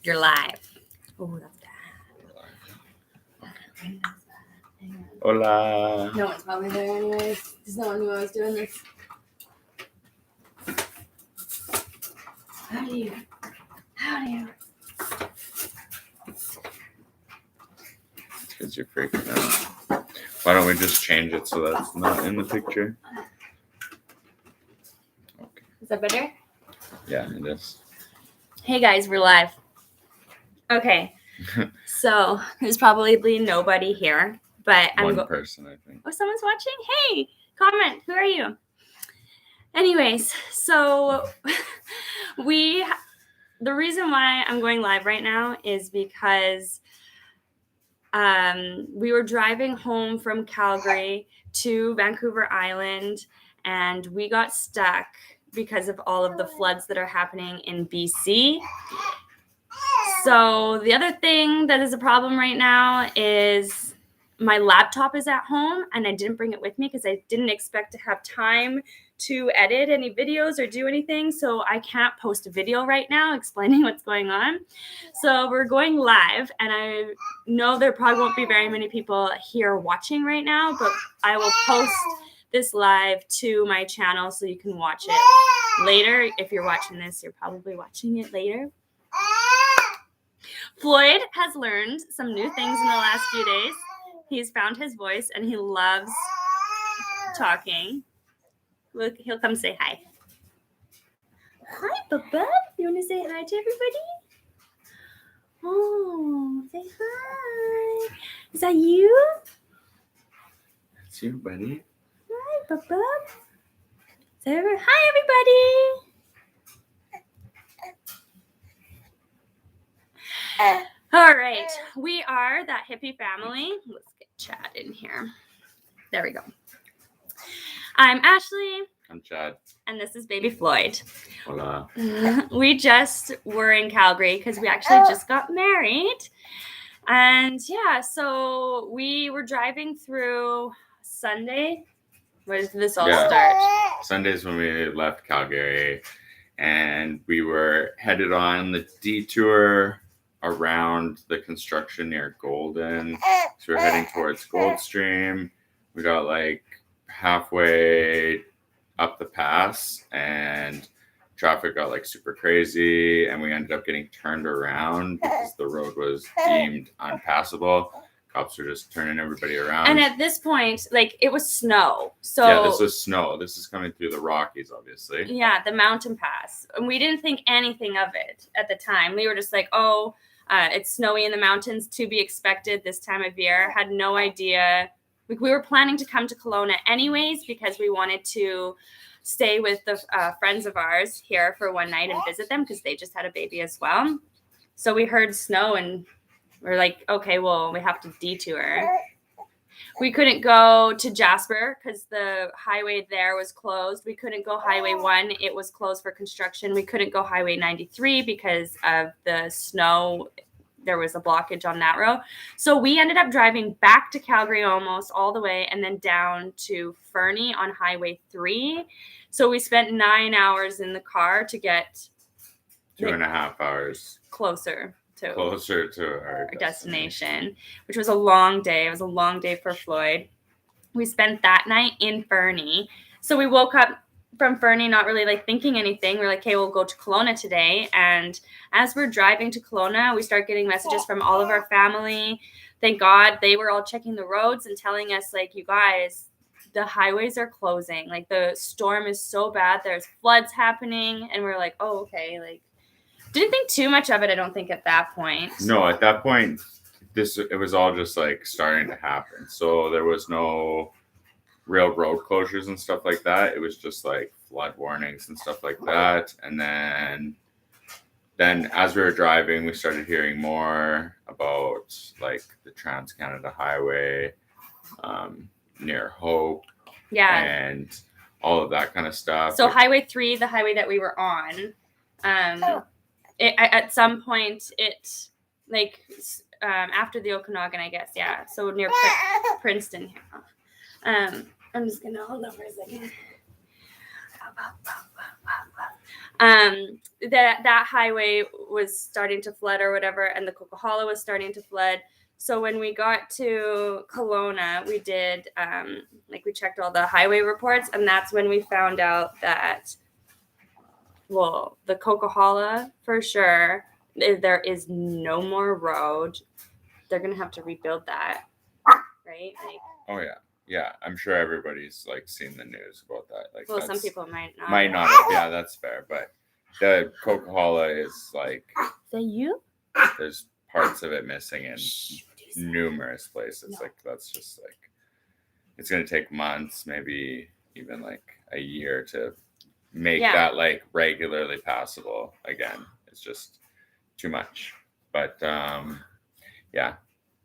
You're live. Oh, that's bad. Hola. No one's probably there anyways. Because no one knew I was doing this. How do you? Because you're freaking out. Why don't we just change it so that's not in the picture? Okay. Is that better? Yeah, it is. Hey guys, we're live. Okay. So there's probably nobody here, but One person, I think. Oh, someone's watching? Hey, comment. Who are you? Anyways, so the reason why I'm going live right now is because we were driving home from Calgary to Vancouver Island, and we got stuck because of all of the floods that are happening in BC. So the other thing that is a problem right now is my laptop is at home, and I didn't bring it with me because I didn't expect to have time to edit any videos or do anything. So I can't post a video right now explaining what's going on. So we're going live, and I know there probably won't be very many people here watching right now, but I will post this live to my channel so you can watch it later. If you're watching this, you're probably watching it later. Floyd has learned some new things in the last few days. He's found his voice, and he loves talking. Look, he'll come say hi. Hi, Bubba. You want to say hi to everybody? Oh, say hi. Is that you? That's you, buddy. Hi, Bubba. Hi, everybody. All right, we are that hippie family. Let's get Chad in here. There we go. I'm Ashley. I'm Chad. And this is baby Floyd. Hola. We just were in Calgary because we actually just got married. And yeah, so we were driving through Sunday. Where did this all start? Sunday's when we left Calgary, and we were headed on the detour around the construction near Golden. So we're heading towards Goldstream. We got like halfway up the pass, and traffic got like super crazy, and we ended up getting turned around because the road was deemed unpassable. Cops were just turning everybody around. And at this point, like, it was snow. So yeah, this was snow. This is coming through the Rockies, obviously. Yeah, the mountain pass. And we didn't think anything of it at the time. We were just like, oh, it's snowy in the mountains, to be expected this time of year. Had no idea. Like, we were planning to come to Kelowna anyways because we wanted to stay with the friends of ours here for one night and visit them because they just had a baby as well. So we heard snow, and we're like, okay, well, we have to detour. We couldn't go to Jasper because the highway there was closed. We couldn't go Highway 1. It was closed for construction. We couldn't go Highway 93 because of the snow. There was a blockage on that road. So we ended up driving back to Calgary almost all the way, and then down to Fernie on Highway 3. So we spent 9 hours in the car to get 2.5 hours closer to our destination, which was a long day. It was a long day for Floyd. We spent that night in Fernie. So we woke up from Fernie not really like thinking anything. We're like, okay, we'll go to Kelowna today. And as we're driving to Kelowna, we start getting messages from all of our family. Thank God they were all checking the roads and telling us, like, you guys, the highways are closing. Like, the storm is so bad. There's floods happening. And we're like, oh, okay, like, didn't think too much of it, I don't think, at that point. No, at that point, it was all just like starting to happen. So there was no real road closures and stuff like that. It was just like flood warnings and stuff like that. And then as we were driving, we started hearing more about like the Trans-Canada Highway near Hope. Yeah. And all of that kind of stuff. So Highway 3, the highway that we were on, at some point, after the Okanagan, I guess, yeah. So near Princeton here. I'm just gonna hold on for a second. that highway was starting to flood or whatever, and the Coquihalla was starting to flood. So when we got to Kelowna, we did we checked all the highway reports, and that's when we found out that, well, the Coquihalla for sure, there is no more road. They're gonna have to rebuild that, right? Like, Oh yeah. I'm sure everybody's like seen the news about that. Like, well, some people might not. Might not have. Yeah, that's fair. But the Coca-Cola is like. Is that you? There's parts of it missing in numerous places. No. Like, that's just like, it's gonna take months, maybe even like a year to make that like regularly passable again. It's just too much. But yeah.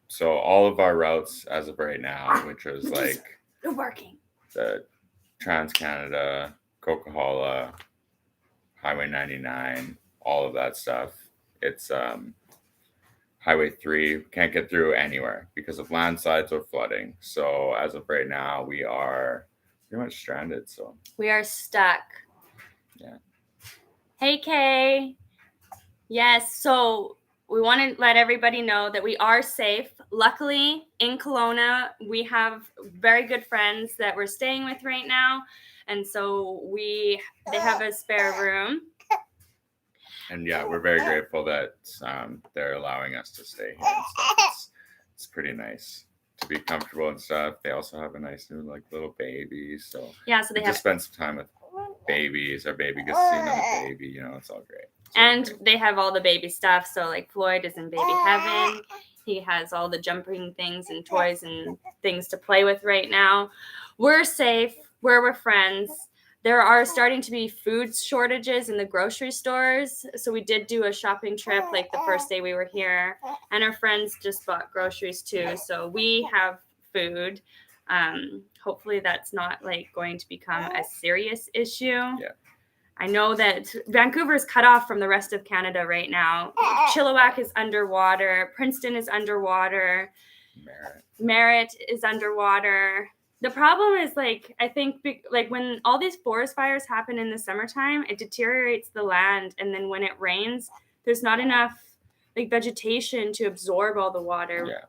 So all of our routes as of right now, which was like working, the Trans-Canada, Coquihalla, Highway 99, all of that stuff. It's Highway 3 can't get through anywhere because of landslides or flooding. So as of right now, we are pretty much stranded. So we are stuck. Yeah. Hey, Kay. Yes. So we want to let everybody know that we are safe. Luckily, in Kelowna, we have very good friends that we're staying with right now. And so they have a spare room. And yeah, we're very grateful that they're allowing us to stay here and stuff. It's pretty nice to be comfortable and stuff. They also have a nice new like little baby. So yeah, so they just spend some time with babies. Our baby gets to see another baby. You know, it's all great. And they have all the baby stuff. So like Floyd is in baby heaven. He has all the jumping things and toys and things to play with right now. We're safe. We're with friends. There are starting to be food shortages in the grocery stores. So we did do a shopping trip like the first day we were here. And our friends just bought groceries too. So we have food. Hopefully that's not like going to become a serious issue. Yeah. I know that Vancouver is cut off from the rest of Canada right now. Chilliwack is underwater. Princeton is underwater. Merritt is underwater. The problem is, like, I think, like, when all these forest fires happen in the summertime, it deteriorates the land. And then when it rains, there's not enough, like, vegetation to absorb all the water. Yeah.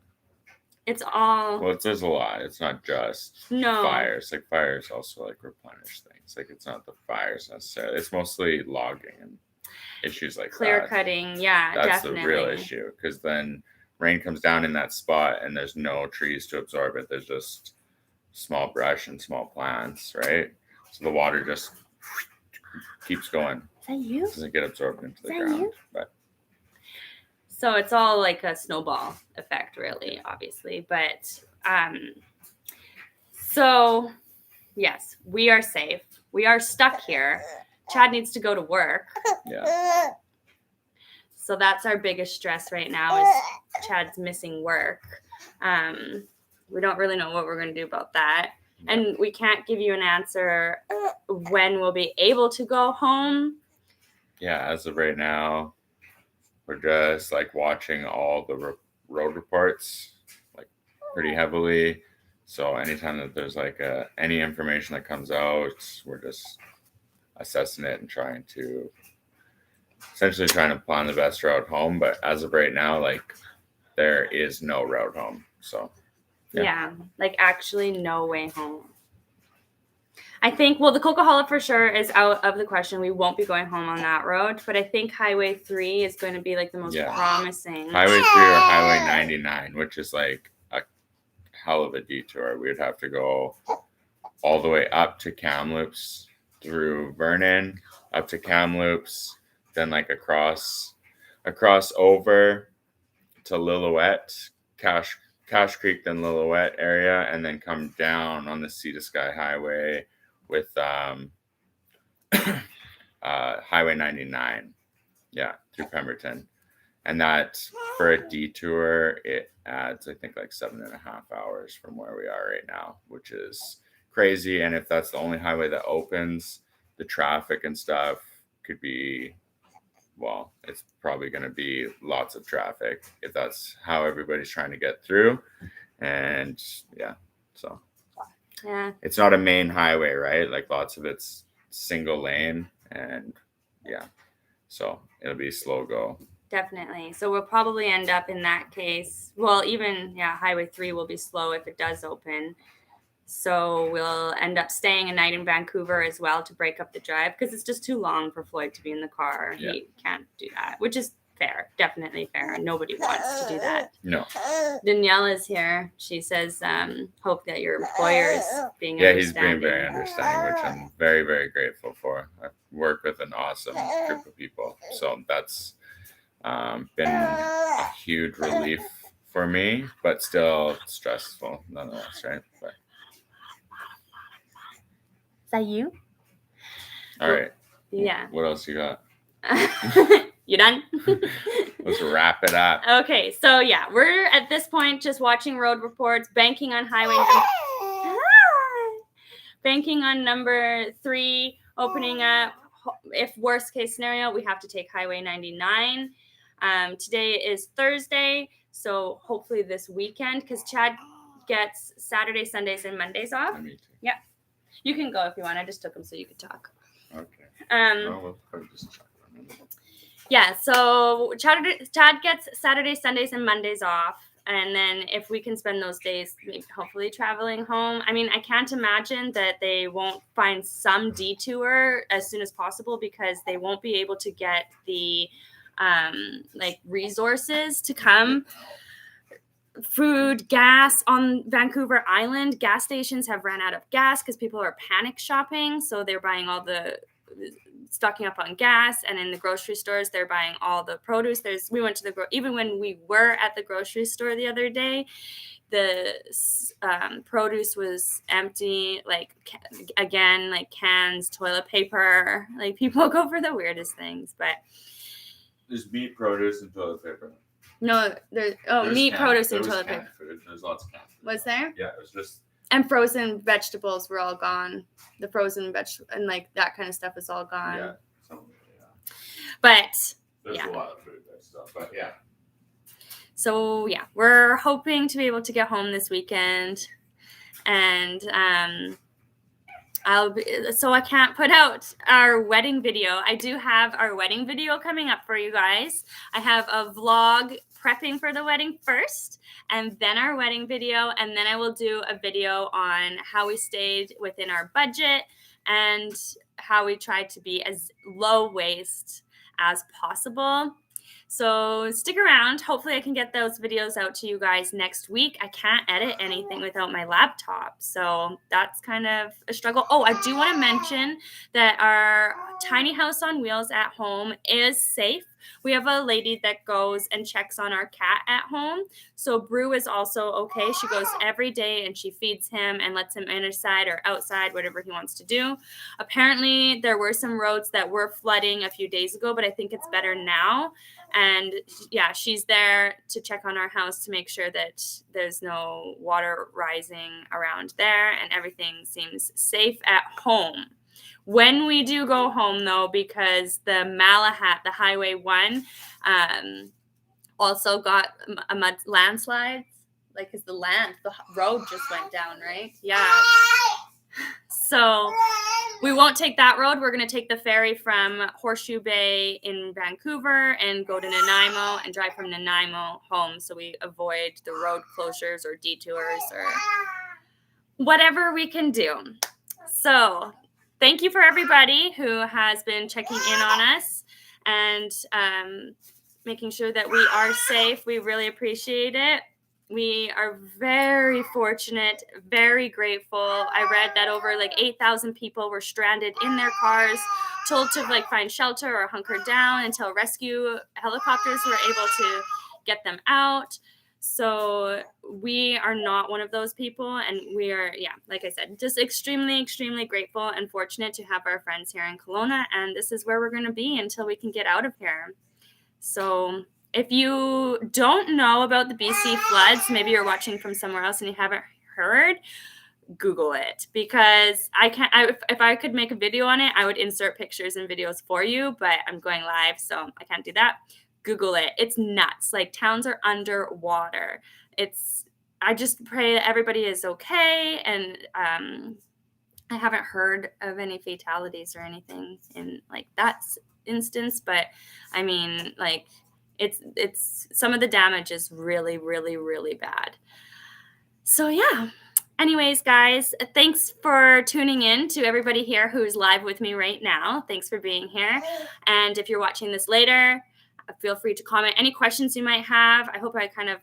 It's all... Well, there's a lot. It's not just fires. Like, fires also, like, replenish things. Like, it's not the fires necessarily. It's mostly logging and issues like clear cutting. Yeah, that's definitely. the real issue. Because then rain comes down in that spot and there's no trees to absorb it. There's just small brush and small plants, right? So the water just keeps going. Is that you? It doesn't get absorbed into the ground. You? But so it's all like a snowball effect, really, obviously. But so yes, we are safe. We are stuck here. Chad needs to go to work. Yeah. So that's our biggest stress right now is Chad's missing work. We don't really know what we're going to do about that. And we can't give you an answer when we'll be able to go home. Yeah, as of right now, we're just like watching all the road reports like pretty heavily. So anytime that there's like any information that comes out, we're just assessing it and essentially trying to plan the best route home. But as of right now, like there is no route home. So yeah, like actually no way home. I think, well, the Coquihalla for sure is out of the question. We won't be going home on that road, but I think Highway 3 is going to be like the most promising. Highway 3 or Highway 99, which is like a hell of a detour. We'd have to go all the way up to Kamloops through Vernon, up to Kamloops, then like across over to Lillooet, Cache Creek, then Lillooet area, and then come down on the Sea to Sky Highway with Highway 99, through Pemberton. And that, for a detour, it adds, I think, like 7.5 hours from where we are right now, which is crazy. And if that's the only highway that opens, the traffic and stuff could be, well, it's probably going to be lots of traffic if that's how everybody's trying to get through. And so it's not a main highway, right? Like lots of it's single lane, and yeah. So it'll be slow go. Definitely. So we'll probably end up in that case. Well, even Highway 3 will be slow if it does open. So we'll end up staying a night in Vancouver as well to break up the drive because it's just too long for Floyd to be in the car. Yeah. He can't do that, which is fair, definitely fair. Nobody wants to do that. No. Danielle is here. She says, hope that your employer is being He's being understanding. very understanding, which I'm very, very grateful for. I work with an awesome group of people. So that's been a huge relief for me, but still stressful nonetheless, right? But Is that you? all right. Yeah. What else you got? You done? Let's wrap it up. Okay, so we're at this point just watching road reports, banking on banking on number 3 opening up. If worst case scenario, we have to take Highway 99. Today is Thursday, so hopefully this weekend, because Chad gets Saturday, Sundays, and Mondays off. Me too. Yeah, you can go if you want. I just took him so you could talk. Okay. We'll just check. Yeah, so Chad gets Saturdays, Sundays, and Mondays off. And then if we can spend those days hopefully traveling home. I mean, I can't imagine that they won't find some detour as soon as possible because they won't be able to get the resources to come. Food, gas on Vancouver Island. Gas stations have ran out of gas because people are panic shopping. So they're buying stocking up on gas, and in the grocery stores they're buying all the produce. We went to even when we were at the grocery store the other day, the produce was empty, cans, toilet paper. People go for the weirdest things. But there's meat, produce, and toilet paper. No, there's meat, produce, and toilet paper. Food. There's lots of canned food. Was there? Yeah, it was just. And frozen vegetables were all gone. The frozen and that kind of stuff is all gone. Yeah, some of it, yeah. But there's a lot of food there stuff, but yeah. So we're hoping to be able to get home this weekend, and I can't put out our wedding video. I do have our wedding video coming up for you guys. I have a vlog prepping for the wedding first, and then our wedding video, and then I will do a video on how we stayed within our budget and how we tried to be as low waste as possible. So stick around. Hopefully I can get those videos out to you guys next week. I can't edit anything without my laptop, so that's kind of a struggle. Oh, I do want to mention that our tiny house on wheels at home is safe. We have a lady that goes and checks on our cat at home. So Brew is also okay. She goes every day and she feeds him and lets him inside or outside, whatever he wants to do. Apparently, there were some roads that were flooding a few days ago, but I think it's better now. And she's there to check on our house to make sure that there's no water rising around there and everything seems safe at home. When we do go home, though, because the Malahat, the Highway 1, also got a mud landslide, because the road just went down, right? Yeah. So we won't take that road. We're going to take the ferry from Horseshoe Bay in Vancouver and go to Nanaimo and drive from Nanaimo home, so we avoid the road closures or detours or whatever we can do. So thank you for everybody who has been checking in on us and making sure that we are safe. We really appreciate it. We are very fortunate, very grateful. I read that over 8,000 people were stranded in their cars, told to find shelter or hunker down until rescue helicopters were able to get them out. So we are not one of those people, and we are, like I said, just extremely, extremely grateful and fortunate to have our friends here in Kelowna, and this is where we're going to be until we can get out of here. So if you don't know about the BC floods, maybe you're watching from somewhere else and you haven't heard, Google it, because if I could make a video on it, I would insert pictures and videos for you, but I'm going live, so I can't do that. Google it. It's nuts. Towns are underwater. I just pray that everybody is okay, and I haven't heard of any fatalities or anything in that's instance, but I mean, like, it's some of the damage is really, really, really bad. So yeah. Anyways, guys, thanks for tuning in to everybody here who's live with me right now. Thanks for being here. And if you're watching this later, feel free to comment any questions you might have. I hope I kind of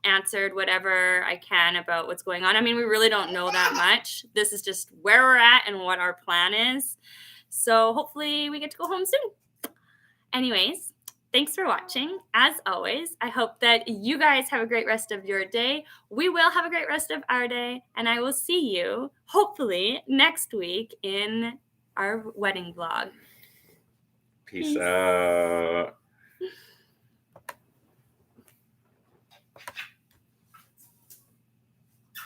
answered whatever I can about what's going on. I mean, we really don't know that much. This is just where we're at and what our plan is. So hopefully we get to go home soon. Anyways, thanks for watching. As always, I hope that you guys have a great rest of your day. We will have a great rest of our day, and I will see you hopefully next week in our wedding vlog. Peace out.